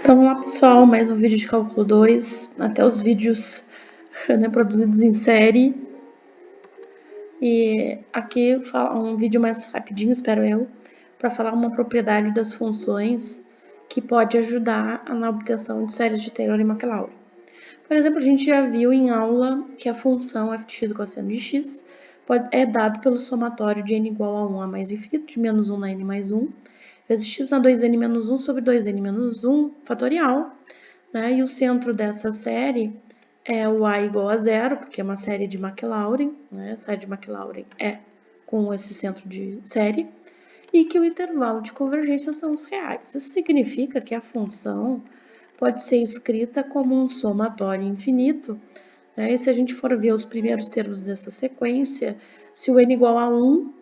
Então, olá pessoal, mais um vídeo de cálculo 2, até os vídeos produzidos em série. E aqui um vídeo mais rapidinho, espero eu, para falar uma propriedade das funções que pode ajudar na obtenção de séries de Taylor e Maclaurin. Por exemplo, a gente já viu em aula que a função f de x cosseno de x é dado pelo somatório de n igual a 1 a mais infinito, de menos 1 na n mais 1, vezes x na 2n menos 1 sobre 2n menos 1 fatorial, né? E o centro dessa série é o a igual a zero, porque é uma série de Maclaurin, né? A série de Maclaurin é com esse centro de série, e que o intervalo de convergência são os reais. Isso significa que a função pode ser escrita como um somatório infinito, né? E se a gente for ver os primeiros termos dessa sequência, se o n igual a 1,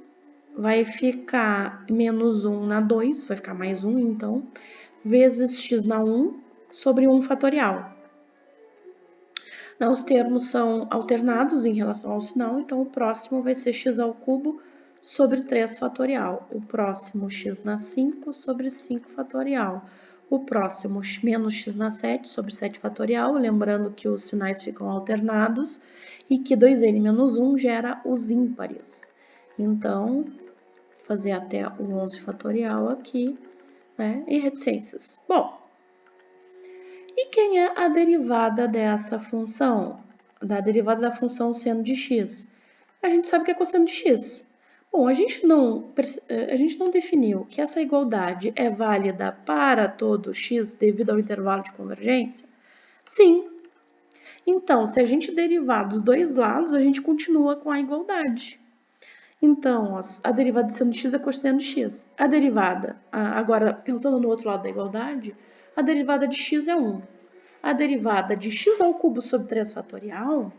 vai ficar menos 1 na 2, vai ficar mais 1, então, vezes x na 1 sobre 1 fatorial. Os termos são alternados em relação ao sinal, então o próximo vai ser x ao cubo sobre 3 fatorial. O próximo x na 5 sobre 5 fatorial. O próximo menos x na 7 sobre 7 fatorial, lembrando que os sinais ficam alternados e que 2n menos 1 gera os ímpares. Então, fazer até o 11 fatorial aqui, né? E reticências. Bom, e quem é a derivada dessa função? Da derivada da função seno de x? A gente sabe que é cosseno de x. Bom, a gente não definiu que essa igualdade é válida para todo x devido ao intervalo de convergência? Sim. Então, se a gente derivar dos dois lados, a gente continua com a igualdade. Então, a derivada de seno de x é cosseno de x. A derivada, agora pensando no outro lado da igualdade, a derivada de x é 1. A derivada de x ao cubo sobre 3 fatorial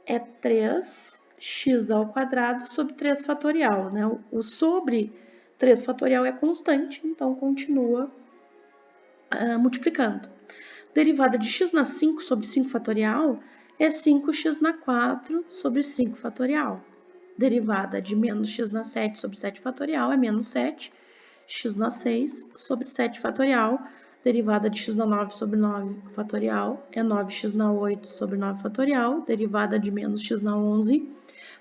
é 3x ao quadrado sobre 3 fatorial, né? O sobre 3 fatorial é constante, então continua multiplicando. Derivada de x na 5 sobre 5 fatorial é 5x na 4 sobre 5 fatorial. Derivada de menos x na 7 sobre 7 fatorial é menos 7, x na 6 sobre 7 fatorial. Derivada de x na 9 sobre 9 fatorial é 9x na 8 sobre 9 fatorial. Derivada de menos x na 11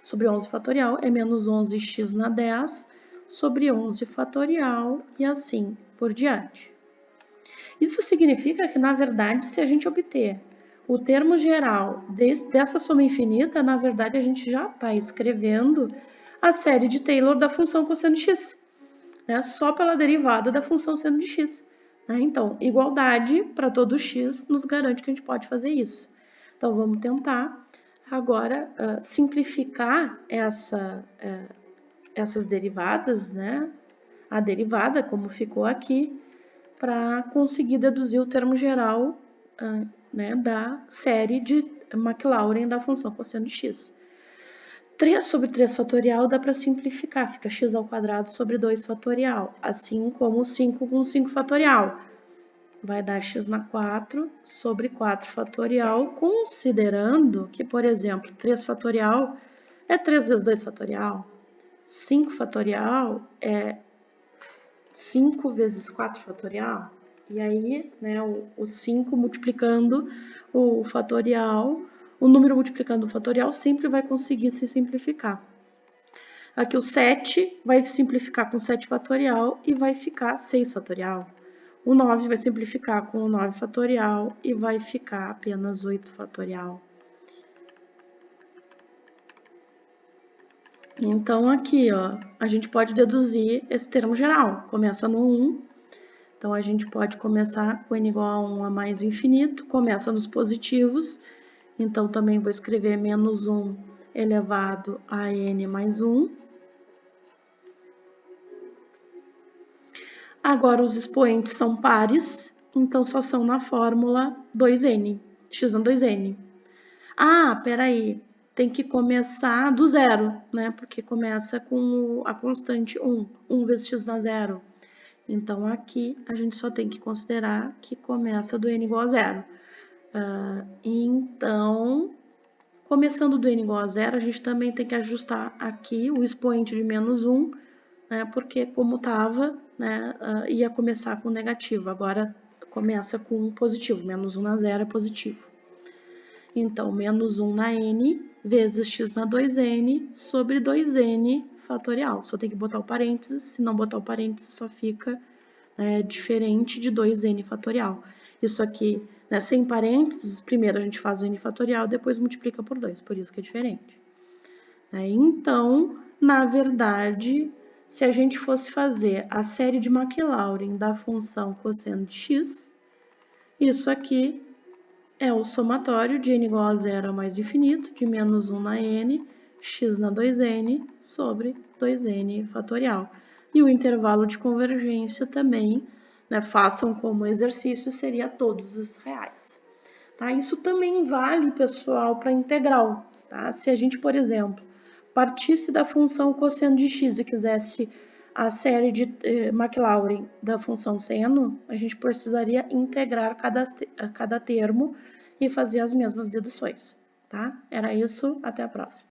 sobre 11 fatorial é menos 11x na 10 sobre 11 fatorial e assim por diante. Isso significa que, na verdade, se a gente obter o termo geral dessa soma infinita, na verdade, a gente já está escrevendo a série de Taylor da função cosseno de x, né? Só pela derivada da função seno de x. Né? Então, igualdade para todo x nos garante que a gente pode fazer isso. Então, vamos tentar agora simplificar essas derivadas, né? A derivada, como ficou aqui, para conseguir deduzir o termo geral né, da série de Maclaurin da função cosseno de x. 3 sobre 3 fatorial dá para simplificar, fica x ao quadrado sobre 2 fatorial, assim como 5 com 5 fatorial. Vai dar x na 4 sobre 4 fatorial, considerando que, por exemplo, 3 fatorial é 3 vezes 2 fatorial, 5 fatorial é 5 vezes 4 fatorial, e aí, né, o 5 multiplicando o fatorial, o número multiplicando o fatorial sempre vai conseguir se simplificar. Aqui o 7 vai simplificar com 7 fatorial e vai ficar 6 fatorial. O 9 vai simplificar com o 9 fatorial e vai ficar apenas 8 fatorial. Então, aqui, ó, a gente pode deduzir esse termo geral. Começa no 1, então a gente pode começar com n igual a 1 a mais infinito, começa nos positivos, então também vou escrever menos 1 elevado a n mais 1. Agora, os expoentes são pares, então só são na fórmula 2n, x na 2n. Ah, peraí, tem que começar do zero, né? Porque começa com a constante 1, 1 vezes x na 0. Então, aqui a gente só tem que considerar que começa do n igual a 0. Então, começando do n igual a 0, a gente também tem que ajustar aqui o expoente de menos 1, né? Porque como estava, né, ia começar com negativo. Agora, começa com um positivo, menos 1 na zero é positivo. Então, menos 1 na n vezes x na 2n sobre 2n fatorial. Só tem que botar o parênteses, se não botar o parênteses só fica diferente de 2n fatorial. Isso aqui, sem parênteses, primeiro a gente faz o n fatorial, depois multiplica por 2, por isso que é diferente. Então, na verdade, se a gente fosse fazer a série de Maclaurin da função cosseno de x, isso aqui é o somatório de n igual a 0 a mais infinito, de menos 1 na n, x na 2n, sobre 2n fatorial. E o intervalo de convergência também, façam como exercício, seria todos os reais. Tá? Isso também vale, pessoal, para integral. Tá? Se a gente, por exemplo, partisse da função cosseno de x e quisesse a série de Maclaurin da função seno, a gente precisaria integrar cada termo e fazer as mesmas deduções. Tá? Era isso, até a próxima.